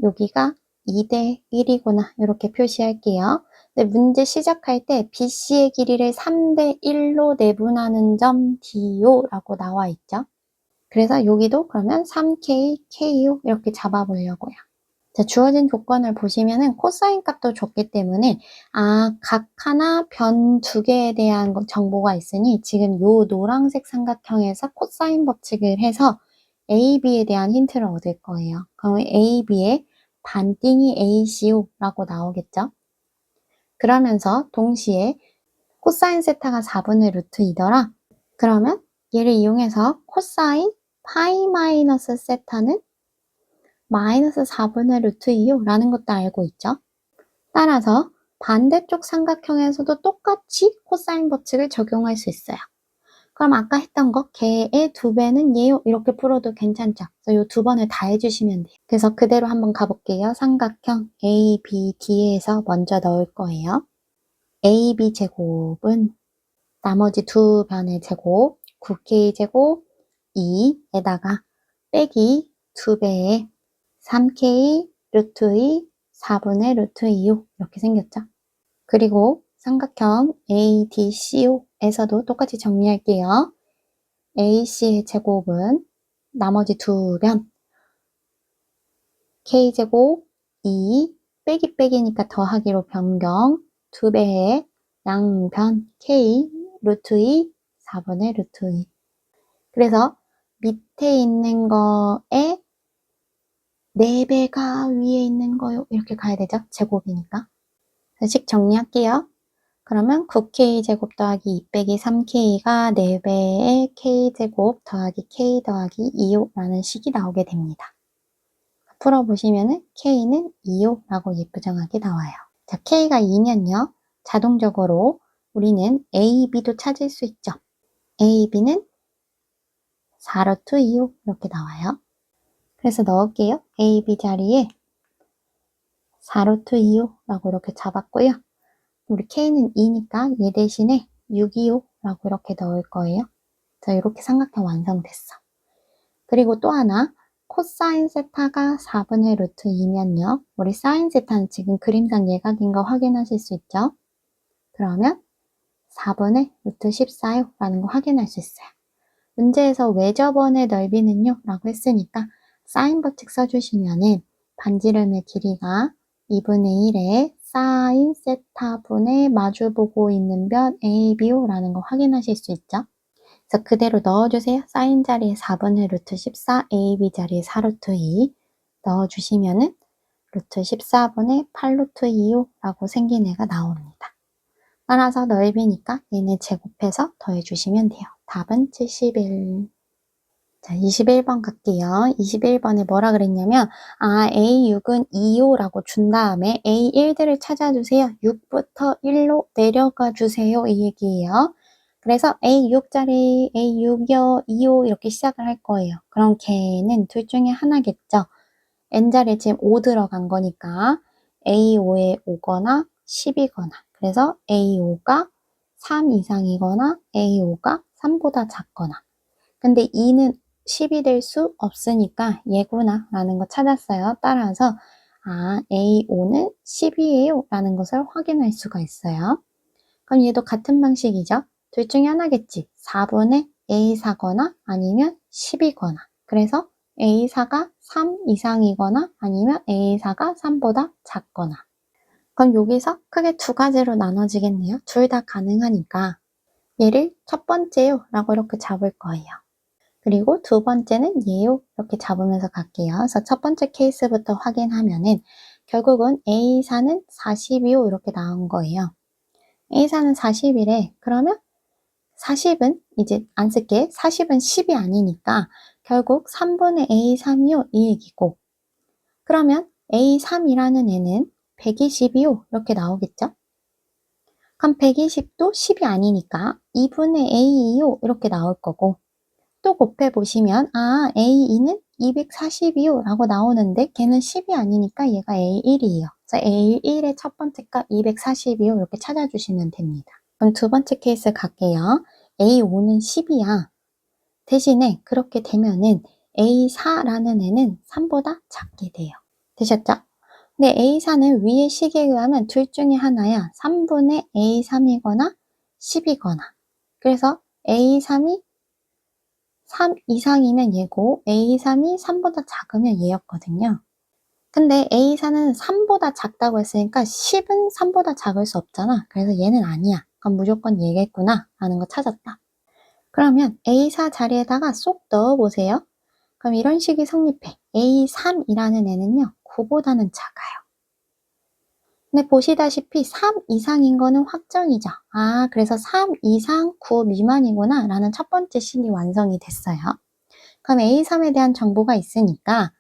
여기가 2대 1이구나 이렇게 표시할게요. 근데 문제 시작할 때 BC의 길이를 3대 1로 내분하는 점 D요 라고 나와 있죠. 그래서 여기도 그러면 3K, K요 이렇게 잡아보려고요. 자, 주어진 조건을 보시면은 코사인 값도 줬기 때문에 각 하나 변 2개에 대한 정보가 있으니 지금 요 노란색 삼각형에서 코사인 법칙을 해서 AB에 대한 힌트를 얻을 거예요. 그러면 AB의 반띵이 ACO라고 나오겠죠? 그러면서 동시에 코사인 세타가 4분의 루트 이더라. 그러면 얘를 이용해서 코사인 파이 마이너스 세타는 마이너스 4분의 루트 2요 라는 것도 알고 있죠. 따라서 반대쪽 삼각형에서도 똑같이 코사인 법칙을 적용할 수 있어요. 그럼 아까 했던 거 걔의 2배는 얘요 이렇게 풀어도 괜찮죠. 그래서 이 2번을 다 해주시면 돼요. 그래서 그대로 한번 가볼게요. 삼각형 ABD에서 먼저 넣을 거예요. AB 제곱은 나머지 2변의 제곱 9K 제곱 2에다가 빼기 2배의 3K 루트 2 4분의 루트 2요 이렇게 생겼죠. 그리고 삼각형 ADCO에서도 똑같이 정리할게요. AC의 제곱은 나머지 2변 K제곱 2 빼기 빼기니까 더하기로 변경 2배의 양변 K 루트 2 4분의 루트 2 그래서 밑에 있는 거에 4배가 위에 있는 거요 이렇게 가야 되죠. 제곱이니까. 식 정리할게요. 그러면 9K 제곱 더하기 2 빼기 3K가 4배의 K제곱 더하기 K 더하기 2요 라는 식이 나오게 됩니다. 풀어보시면은 K는 2요 라고 예쁘장하게 나와요. 자, K가 2면요. 자동적으로 우리는 A, B도 찾을 수 있죠. A, B는 4루트 2요 이렇게 나와요. 그래서 넣을게요. A, B 자리에 4루트 2요 라고 이렇게 잡았고요. 우리 K는 2니까 얘 대신에 625 라고 이렇게 넣을 거예요. 자, 이렇게 삼각형 완성됐어. 그리고 또 하나 코사인 세타가 4분의 루트 2면요. 우리 사인 세타는 지금 그림상 예각인 거 확인하실 수 있죠? 그러면 4분의 루트 14요 라는 거 확인할 수 있어요. 문제에서 외접원의 넓이는요 라고 했으니까 사인 버칙 써주시면은 반지름의 길이가 2분의 1에 사인 세타분의 마주보고 있는 변 ABO 라는 거 확인하실 수 있죠. 그래서 그대로 넣어주세요. 사인 자리에 4분의 루트 14, AB 자리에 4루트 2 넣어주시면은 루트 14분의 8루트 2요 라고 생긴 애가 나옵니다. 따라서 넓이니까 얘네 제곱해서 더해주시면 돼요. 답은 71. 자, 21번 갈게요. 21번에 뭐라 그랬냐면 A6은 2호라고 준 다음에 A1들을 찾아주세요. 6부터 1로 내려가 주세요. 이 얘기예요. 그래서 A6자리, A6이요, 2호 이렇게 시작을 할 거예요. 그럼 걔는 둘 중에 하나겠죠. N자리에 지금 5 들어간 거니까 A5에 5거나 10이거나 그래서 A5가 3 이상이거나 A5가 3보다 작거나 근데 2는 10이 될 수 없으니까 얘구나 라는 거 찾았어요. 따라서 A5는 10이에요 라는 것을 확인할 수가 있어요. 그럼 얘도 같은 방식이죠. 둘 중에 하나겠지. 4분의 A4거나 아니면 10이거나 그래서 A4가 3 이상이거나 아니면 A4가 3보다 작거나 그럼 여기서 크게 두 가지로 나눠지겠네요. 둘 다 가능하니까 얘를 첫 번째요 라고 이렇게 잡을 거예요. 그리고 두 번째는 얘요 이렇게 잡으면서 갈게요. 그래서 첫 번째 케이스부터 확인하면은 결국은 A4는 40이요 이렇게 나온 거예요. A4는 40이래. 그러면 40은 이제 안 쓸게. 40은 10이 아니니까 결국 3분의 A3이요 이 얘기고 그러면 A3이라는 애는 120이요 이렇게 나오겠죠? 그럼 120도 10이 아니니까 2분의 A2요 이렇게 나올 거고 또 곱해보시면 A2는 240이요 라고 나오는데 걔는 10이 아니니까 얘가 A1이에요. 그래서 A1의 첫 번째 값 240이요 이렇게 찾아주시면 됩니다. 그럼 두 번째 케이스 갈게요. A5는 10이야. 대신에 그렇게 되면은 A4라는 애는 3보다 작게 돼요. 되셨죠? 근데 A4는 위의 식에 의하면 둘 중에 하나야. 3분의 A3이거나 10이거나. 그래서 A3이 3 이상이면 얘고 A3이 3보다 작으면 얘였거든요. 근데 A4는 3보다 작다고 했으니까 10은 3보다 작을 수 없잖아. 그래서 얘는 아니야. 그럼 무조건 얘겠구나 라는 거 찾았다. 그러면 A4 자리에다가 쏙 넣어보세요. 그럼 이런 식이 성립해. A3이라는 애는요. 9보다는 작아요. 근데 보시다시피 3 이상인 거는 확정이죠. 그래서 3 이상 9 미만이구나 라는 첫 번째 식이 완성이 됐어요. 그럼 A3에 대한 정보가 있으니까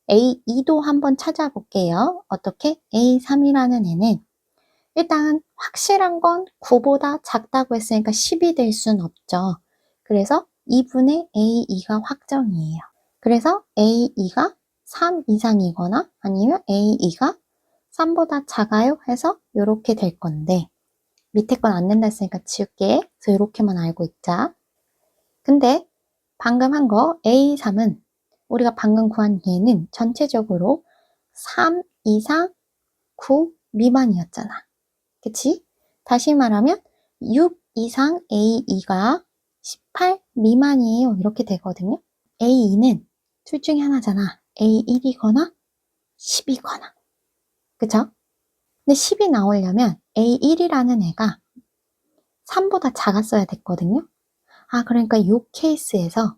A2도 한번 찾아볼게요. 어떻게? A3이라는 애는 일단 확실한 건 9보다 작다고 했으니까 10이 될 순 없죠. 그래서 2분의 A2가 확정이에요. 그래서 A2가 3 이상이거나 아니면 A2가 3보다 작아요 해서 이렇게 될 건데 밑에 건 안 된다 했으니까 지울게. 그래서 이렇게만 알고 있자. 근데 방금 한 거 A3은 우리가 방금 구한 얘는 전체적으로 3 이상 9 미만이었잖아. 그치? 다시 말하면 6 이상 A2가 18 미만이에요. 이렇게 되거든요. A2는 둘 중에 하나잖아. A1이거나 10이거나. 그쵸? 근데 10이 나오려면 A1이라는 애가 3보다 작았어야 됐거든요. 그러니까 이 케이스에서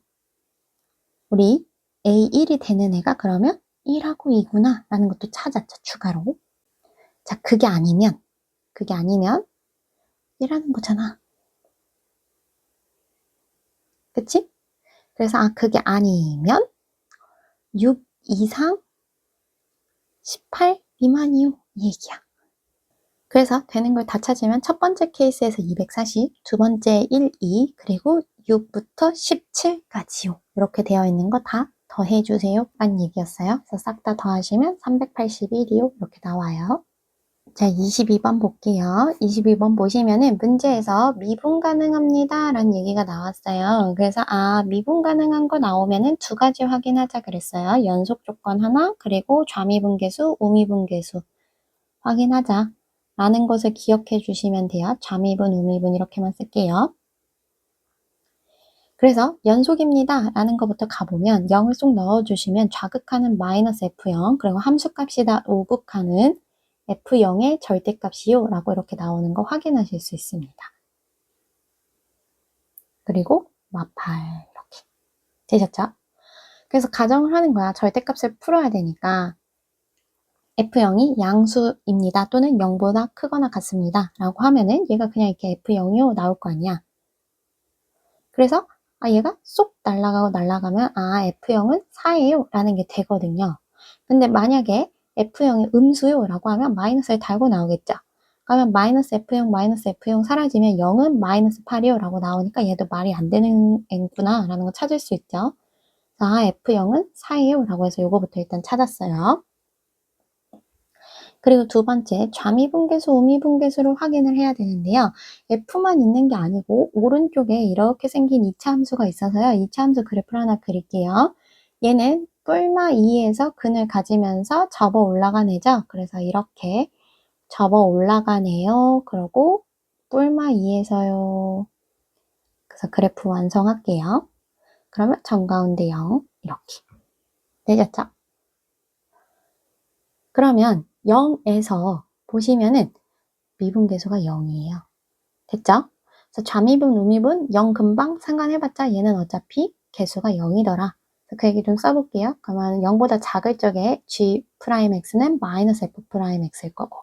우리 A1이 되는 애가 그러면 1하고 2구나 라는 것도 찾았죠. 추가로. 자, 그게 아니면 1하는 거잖아. 그치? 그래서 그게 아니면 6 이상 18 미만이요. 이 얘기야. 그래서 되는 걸 다 찾으면 첫 번째 케이스에서 240, 두 번째 1, 2, 그리고 6부터 17까지요. 이렇게 되어 있는 거 다 더해주세요. 라는 얘기였어요. 그래서 싹 다 더하시면 381이요. 이렇게 나와요. 자, 22번 볼게요. 22번 보시면은 문제에서 미분 가능합니다 라는 얘기가 나왔어요. 그래서 미분 가능한 거 나오면은 두 가지 확인하자 그랬어요. 연속 조건 하나, 그리고 좌미분계수, 우미분계수 확인하자 라는 것을 기억해 주시면 돼요. 좌미분, 우미분 이렇게만 쓸게요. 그래서 연속입니다 라는 것부터 가보면 0을 쏙 넣어주시면 좌극하는 마이너스 F0 그리고 함수값이다 우극하는 F0의 절대값이요 라고 이렇게 나오는 거 확인하실 수 있습니다. 그리고 마팔 이렇게 되셨죠? 그래서 가정을 하는 거야. 절대값을 풀어야 되니까 F0이 양수입니다 또는 0보다 크거나 같습니다 라고 하면은 얘가 그냥 이렇게 F0이요 나올 거 아니야. 그래서 얘가 쏙 날아가면 F0은 4예요 라는 게 되거든요. 근데 만약에 F0이 음수요 라고 하면 마이너스를 달고 나오겠죠. 그러면 마이너스 F0 사라지면 0은 마이너스 8이요 라고 나오니까 얘도 말이 안 되는 애구나 라는 거 찾을 수 있죠. F0은 4예요 라고 해서 요거부터 일단 찾았어요. 그리고 두 번째, 좌미분계수, 우미분계수를 확인을 해야 되는데요. F만 있는 게 아니고 오른쪽에 이렇게 생긴 2차 함수가 있어서요. 2차 함수 그래프를 하나 그릴게요. 얘는 뿔마 2에서 근을 가지면서 접어 올라간 애죠. 그래서 이렇게 접어 올라가네요. 그러고 뿔마 2에서요. 그래서 그래프 완성할게요. 그러면 정가운데 0 이렇게 되셨죠? 그러면 0에서 보시면은 미분계수가 0이에요. 됐죠? 그래서 좌미분, 우미분 0 금방 상관해봤자 얘는 어차피 개수가 0이더라. 그 얘기 좀 써볼게요. 그러면 0보다 작을 적에 G'X는 마이너스 F'X일 거고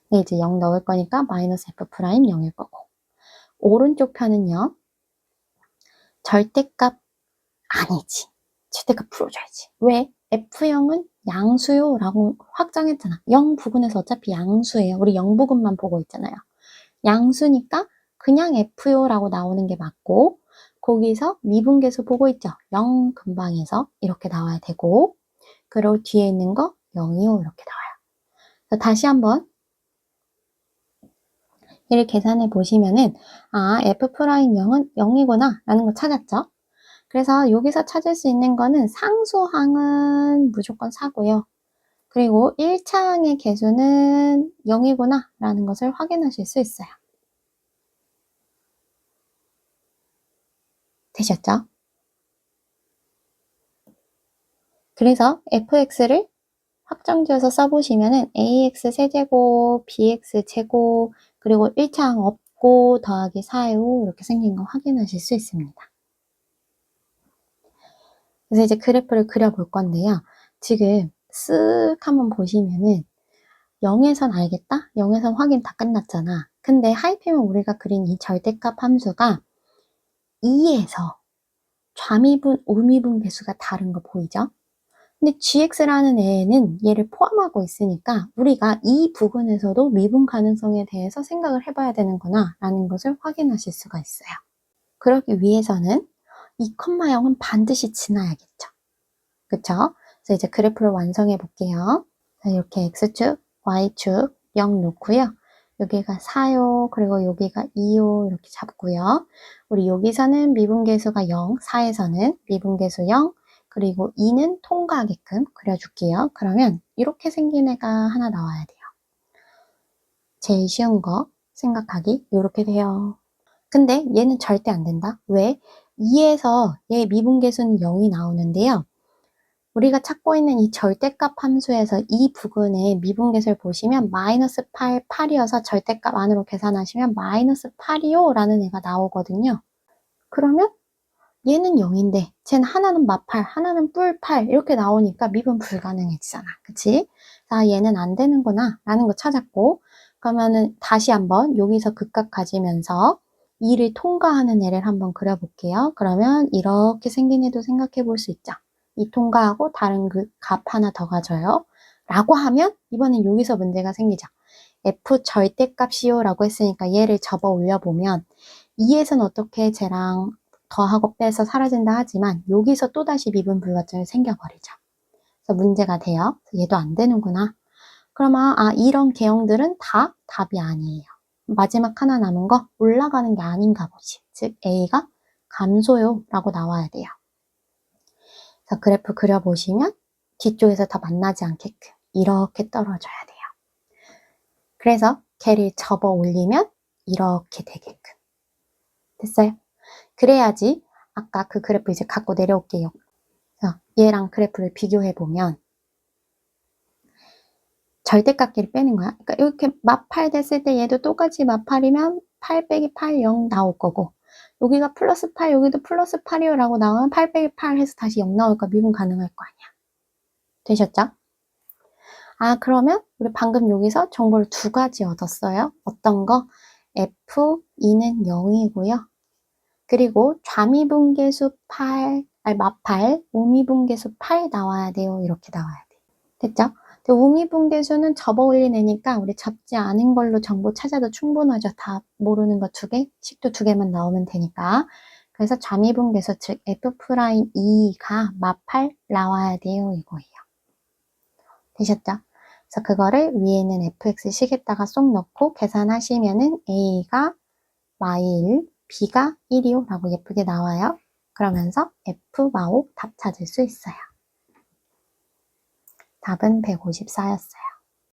근데 이제 0 넣을 거니까 마이너스 F' 0일 거고 오른쪽 편은요. 절대값 아니지. 절대값 풀어줘야지. 왜? F0은 양수요 라고 확정했잖아. 0 부근에서 어차피 양수예요. 우리 0 부근만 보고 있잖아요. 양수니까 그냥 F요 라고 나오는 게 맞고 거기서 미분계수 보고 있죠. 0 근방에서 이렇게 나와야 되고 그리고 뒤에 있는 거 0이요 이렇게 나와요. 다시 한번 얘를 계산해 보시면은 F'0은 0이구나 라는 걸 찾았죠. 그래서 여기서 찾을 수 있는 거는 상수항은 무조건 4고요. 그리고 1차항의 개수는 0이구나 라는 것을 확인하실 수 있어요. 되셨죠? 그래서 fx를 확정지어서 써보시면은 ax 세제곱, bx 제곱, 그리고 1차항 없고 더하기 4요 이렇게 생긴 거 확인하실 수 있습니다. 그래서 이제 그래프를 그려볼 건데요. 지금 쓱 한번 보시면은 0에선 알겠다? 0에선 확인 다 끝났잖아. 근데 하이피면 우리가 그린 이 절대값 함수가 2에서 좌미분, 우미분 개수가 다른 거 보이죠? 근데 gx라는 애는 얘를 포함하고 있으니까 우리가 이 부분에서도 미분 가능성에 대해서 생각을 해봐야 되는구나 라는 것을 확인하실 수가 있어요. 그러기 위해서는 이 콤마 0은 반드시 지나야겠죠. 그쵸? 그래서 이제 그래프를 완성해 볼게요. 이렇게 x축, y축 0 놓고요. 여기가 4요, 그리고 여기가 2요 이렇게 잡고요. 우리 여기서는 미분계수가 0, 4에서는 미분계수 0, 그리고 2는 통과하게끔 그려줄게요. 그러면 이렇게 생긴 애가 하나 나와야 돼요. 제일 쉬운 거 생각하기 이렇게 돼요. 근데 얘는 절대 안 된다. 왜? 2에서 얘 미분계수는 0이 나오는데요. 우리가 찾고 있는 이 절대값 함수에서 이 부분에 미분계수를 보시면 마이너스 8, 8이어서 절대값 안으로 계산하시면 마이너스 8이요 라는 애가 나오거든요. 그러면 얘는 0인데 쟤는 하나는 마팔, 하나는 뿔8 이렇게 나오니까 미분 불가능해지잖아. 그치? 자, 얘는 안 되는구나 라는 거 찾았고 그러면은 다시 한번 여기서 극값 가지면서 2를 통과하는 애를 한번 그려볼게요. 그러면 이렇게 생긴 애도 생각해 볼 수 있죠. 이 통과하고 다른 그 값 하나 더 가져요. 라고 하면 이번엔 여기서 문제가 생기죠. F 절대값이요 라고 했으니까 얘를 접어 올려보면 2에서는 어떻게 쟤랑 더하고 빼서 사라진다 하지만 여기서 또다시 미분 불가점이 생겨버리죠. 그래서 문제가 돼요. 얘도 안 되는구나. 그러면 이런 개형들은 다 답이 아니에요. 마지막 하나 남은 거 올라가는 게 아닌가 보지. 즉 A가 감소요 라고 나와야 돼요. 그래서 그래프 그려보시면 뒤쪽에서 더 만나지 않게끔 이렇게 떨어져야 돼요. 그래서 걔를 접어 올리면 이렇게 되게끔. 됐어요? 그래야지 아까 그 그래프 이제 갖고 내려올게요. 자, 얘랑 그래프를 비교해보면 절대값끼리 빼는 거야. 그러니까 이렇게 마8 됐을 때 얘도 똑같이 마8이면 8 빼기 8, 0 나올 거고 여기가 플러스 8, 여기도 플러스 8이요 라고 나오면 8 빼기 8 해서 다시 0 나올까 미분 가능할 거 아니야. 되셨죠? 아, 그러면 우리 방금 여기서 정보를 두 가지 얻었어요. 어떤 거? F2는 0이고요. 그리고 좌미분계수 8, 아니 마8, 우미분계수 8 나와야 돼요. 이렇게 나와야 돼. 됐죠? 우미분계수는 접어 올린 애니까 우리 접지 않은 걸로 정보 찾아도 충분하죠. 다 모르는 거 두 개, 식도 두 개만 나오면 되니까. 그래서 좌미분계수 즉 F'2가 마8 나와야 돼요. 이거예요. 되셨죠? 그래서 그거를 위에는 fx식에다가 쏙 넣고 계산하시면은 a가 y1, b가 1이요 라고 예쁘게 나와요. 그러면서 f 마오 답 찾을 수 있어요. 답은 154였어요.